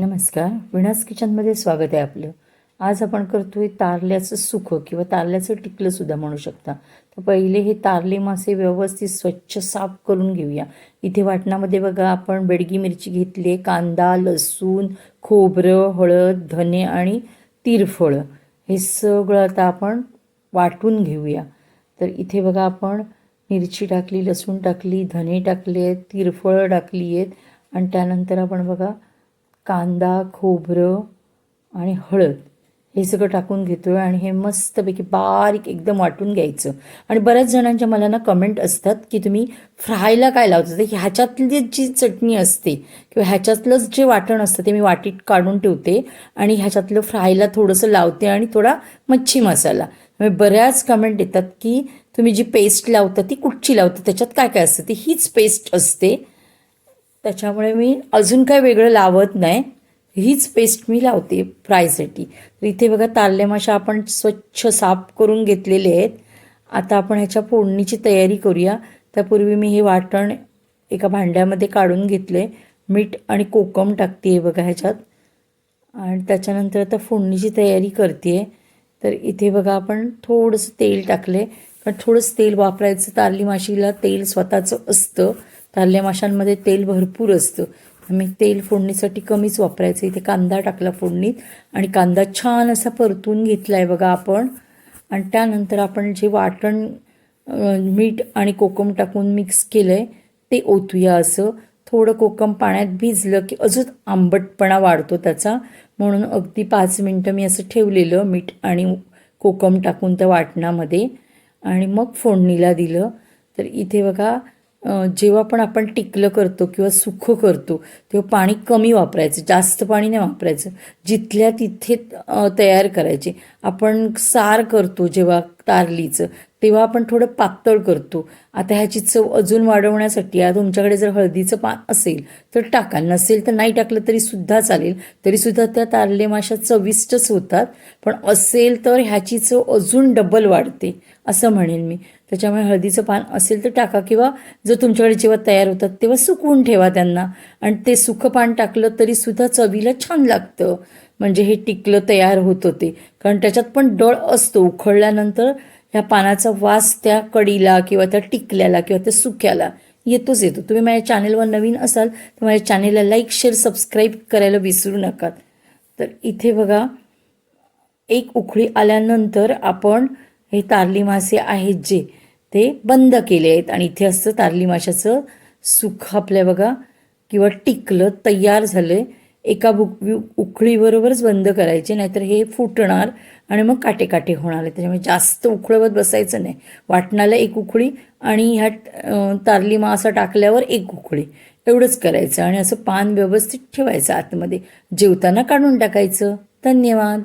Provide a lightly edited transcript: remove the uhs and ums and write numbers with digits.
नमस्कार, विणास किचनमध्ये स्वागत आहे आपलं. आज आपण करतोय तारल्याचं सुकं किंवा तारल्याचं टिकलं सुद्धा म्हणू शकता. तर पहिले हे तारले मासे व्यवस्थित स्वच्छ साफ करून घेऊया. इथे वाटणामध्ये बघा आपण बेडगी मिरची घेतली, कांदा, लसूण, खोबरं, हळद, धने आणि तिरफळं हे सगळं आता आपण वाटून घेऊया. तर इथे बघा आपण मिरची टाकली, लसूण टाकली, धने टाकले आहेत, तिरफळं टाकली आहेत आणि त्यानंतर आपण बघा कांदा, खोबरं आणि हळद हे सगळं टाकून घेतो आहे आणि हे मस्तपैकी बारीक एकदम वाटून घ्यायचं. आणि बऱ्याच जणांच्या मला ना कमेंट असतात की तुम्ही फ्रायला काय लावता. तर ह्याच्यातली जी चटणी असते किंवा ह्याच्यातलंच जे वाटण असतं ते मी वाटीत काढून ठेवते आणि ह्याच्यातलं फ्रायला थोडंसं लावते आणि थोडा मच्छी मसाला. बऱ्याच कमेंट येतात की तुम्ही जी पेस्ट लावता ती कुठची लावता, त्याच्यात काय काय असतं. ती हीच पेस्ट असते, त्याच्यामुळे मी अजून काय वेगळं लावत नाही, हीच पेस्ट मी लावते फ्रायसाठी. तर इथे बघा तारल्या माशा आपण स्वच्छ साफ करून घेतलेले आहेत. आता आपण ह्याच्या फोडणीची तयारी करूया. त्यापूर्वी मी हे वाटण एका भांड्यामध्ये काढून घेतले, मीठ आणि कोकम टाकते आहे बघा ह्याच्यात आणि त्याच्यानंतर आता फोडणीची तयारी करते आहे. तर इथे बघा आपण थोडंसं तेल टाकले, कारण थोडंसं तेल वापरायचं. तारली माशीला तेल स्वतःचं असतं, तारल्या माशांमध्ये तेल भरपूर असतं. मी तेल फोडणीसाठी कमीच वापरायचं. इथे कांदा टाकला फोडणीत आणि कांदा छान असा परतून घेतला आहे बघा आपण. आणि त्यानंतर आपण जे वाटण मीठ आणि कोकम टाकून मिक्स केलं आहे ते ओतूया. असं थोडं कोकम पाण्यात भिजलं की अजून आंबटपणा वाढतो त्याचा, म्हणून अगदी 5 मिनटं मी असं ठेवलेलं मीठ आणि कोकम टाकून त्या वाटणामध्ये आणि मग फोडणीला दिलं. तर इथे बघा जेव्हा पण आपण टिकलं करतो किंवा सुकं करतो तेव्हा पाणी कमी वापरायचं, जास्त पाणी नाही वापरायचं. जिथल्या तिथे तयार करायचे. आपण सार करतो जेव्हा तारलीचं तेव्हा आपण थोडं पातळ करतो. आता ह्याची चव अजून वाढवण्यासाठी तुमच्याकडे जर हळदीचं पान असेल तर टाका, नसेल तर नाही टाकलं तरीसुद्धा चालेल. तरीसुद्धा त्या तारले माशा चविष्टच होतात, पण असेल तर ह्याची चव अजून डबल वाढते असं म्हणेन मी. त्याच्यामुळे हळदीचं पान असेल तर टाका, किंवा जर तुमच्याकडे जेव्हा तयार होतात तेव्हा सुकवून ठेवा त्यांना आणि ते सुकं पान टाकलं तरीसुद्धा चवीला छान लागतं. म्हणजे हे टिकलं तयार होतं ते, कारण त्याच्यात पण डळ असतो. उखळल्यानंतर ह्या पानाचा वास त्या कढीला किंवा त्या टिकल्याला किंवा त्या सुक्याला येतोच येतो. तुम्ही माझ्या चॅनेलवर नवीन असाल तर माझ्या चॅनेलला लाईक, शेअर, सबस्क्राईब करायला विसरू नका. तर इथे बघा एक उकळी आल्यानंतर आपण हे तारली मासे आहेत जे ते बंद केले आहेत आणि इथे असतं तारली माशाचं सुकं आपल्या बघा किंवा टिकलं तयार झालं आहे. एका उकळीबरोबरच बंद करायचे, नाहीतर हे फुटणार आणि मग काटे काटे होणार आहे. त्याच्यामुळे जास्त उकळवत बसायचं नाही. वाटणाला एक उकळी आणि ह्या तारली मासा टाकल्यावर एक उकळी, एवढंच करायचं आणि असं पान व्यवस्थित ठेवायचं आतमध्ये. जेवताना काढून टाकायचं. धन्यवाद.